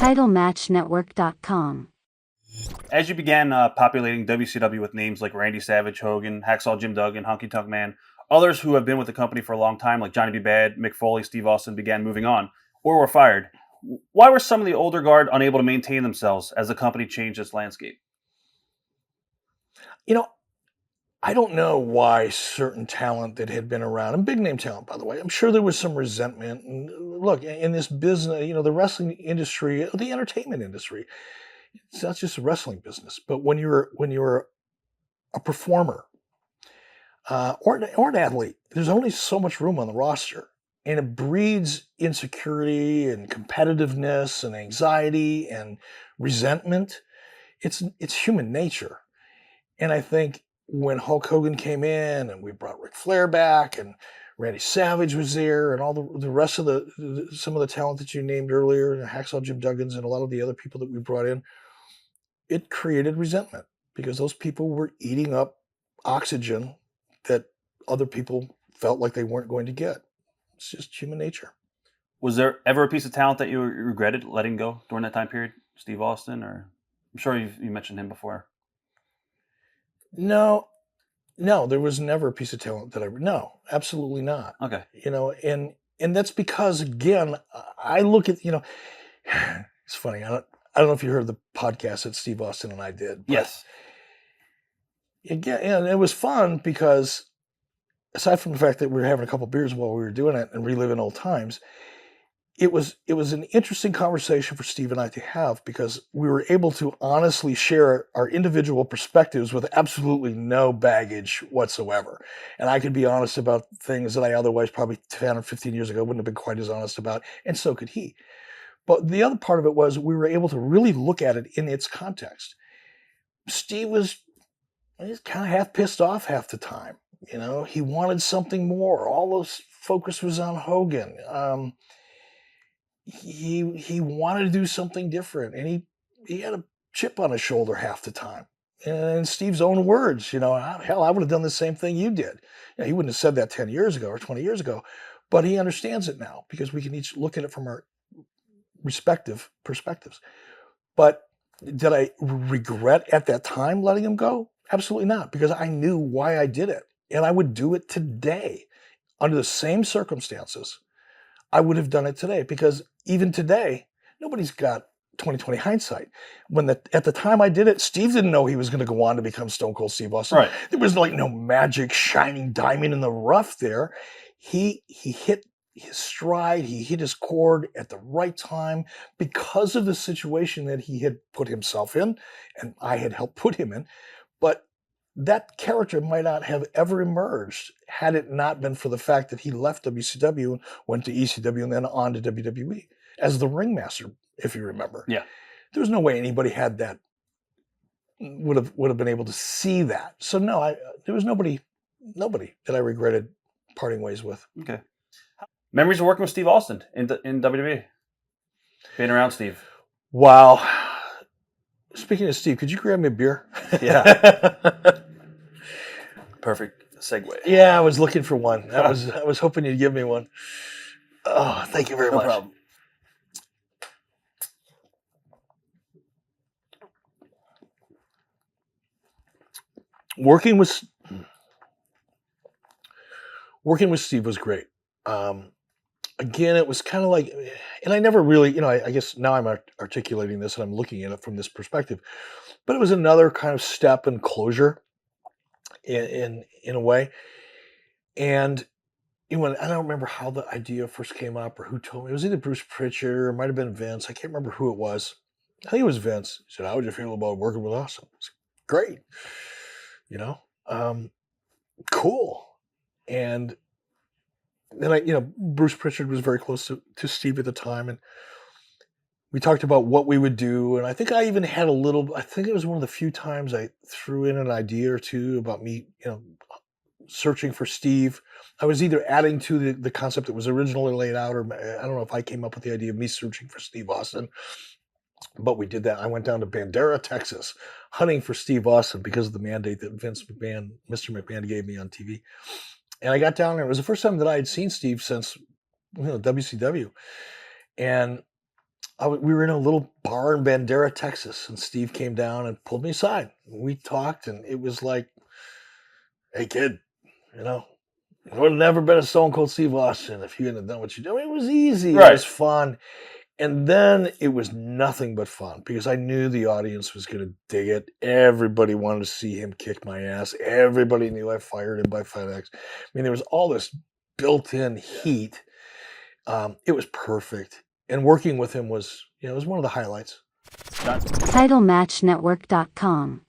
TitleMatchNetwork.com. As you began populating WCW with names like Randy Savage, Hogan, Hacksaw Jim Duggan, Honky Tonk Man, others who have been with the company for a long time, like Johnny B. Bad, Mick Foley, Steve Austin, began moving on or were fired. Why were some of the older guard unable to maintain themselves as the company changed its landscape? You know, I don't know why certain talent that had been around, and big name talent, by the way, I'm sure there was some resentment. And look, in this business, the wrestling industry, the entertainment industry, it's not just a wrestling business, but when you're a performer or an athlete, there's only so much room on the roster, and it breeds insecurity and competitiveness and anxiety and resentment. It's human nature, and I think when Hulk Hogan came in and we brought Ric Flair back and Randy Savage was there and all the rest of some of the talent that you named earlier, Hacksaw Jim Duggins and a lot of the other people that we brought in, it created resentment because those people were eating up oxygen that other people felt like they weren't going to get. It's just human nature. Was there ever a piece of talent that you regretted letting go during that time period? Steve Austin, or I'm sure you mentioned him before. No, there was never a piece of talent that no, absolutely not. Okay. And that's because, again, I look at, it's funny. I don't know if you heard the podcast that Steve Austin and I did. Yes. Again, and it was fun because aside from the fact that we were having a couple beers while we were doing it and reliving old times, it was an interesting conversation for Steve and I to have because we were able to honestly share our individual perspectives with absolutely no baggage whatsoever. And I could be honest about things that I otherwise probably 10 or 15 years ago wouldn't have been quite as honest about, and so could he. But the other part of it was we were able to really look at it in its context. Steve was kind of half pissed off half the time. He wanted something more. All those focus was on Hogan. He wanted to do something different, and he had a chip on his shoulder half the time. And in Steve's own words, hell, I would have done the same thing you did. He wouldn't have said that 10 years ago or 20 years ago, but he understands it now because we can each look at it from our respective perspectives. But did I regret at that time letting him go? Absolutely not, because I knew why I did it, and I would do it today under the same circumstances. I would have done it today because even today, nobody's got 20/20 hindsight. At the time I did it, Steve didn't know he was going to go on to become Stone Cold Steve Austin. Right. There was no magic shining diamond in the rough there. He hit his stride. He hit his chord at the right time because of the situation that he had put himself in, and I had helped put him in. But that character might not have ever emerged had it not been for the fact that he left WCW and went to ECW and then on to WWE as the ringmaster, if you remember. Yeah. There was no way anybody had that, would have been able to see that. So no, there was nobody that I regretted parting ways with. Okay. Memories of working with Steve Austin in WWE? Being around Steve? Wow. Speaking of Steve, could you grab me a beer? Yeah. Perfect segue. Yeah, I was looking for one. I was hoping you'd give me one. Oh, thank you very much. No problem. Working with Steve was great. Again, it was kind of like, and I never really, I guess now I'm articulating this and I'm looking at it from this perspective, but it was another kind of step and closure in a way. And I don't remember how the idea first came up or who told me. It was either Bruce Pritchard or it might have been Vince. I can't remember who it was. I think it was Vince. He said, "How would you feel about working with us?" I was like, "Great, cool." And then Bruce Pritchard was very close to Steve at the time, and we talked about what we would do. And I think I even had I think it was one of the few times I threw in an idea or two about me, searching for Steve. I was either adding to the concept that was originally laid out, or I don't know if I came up with the idea of me searching for Steve Austin. But we did that. I went down to Bandera, Texas, hunting for Steve Austin because of the mandate that Mr. McMahon gave me on TV. And I got down there. It was the first time that I had seen Steve since WCW. And we were in a little bar in Bandera, Texas, and Steve came down and pulled me aside. We talked, and it was like, "Hey, kid, you know, I would have never been a Stone Cold Steve Austin if you hadn't done what you did." I mean, it was easy. It Right. was fun. And then it was nothing but fun because I knew the audience was going to dig it. Everybody wanted to see him kick my ass. Everybody knew I fired him by FedEx. I mean, there was all this built-in heat. It was perfect. And working with him was, it was one of the highlights. TitleMatchNetwork.com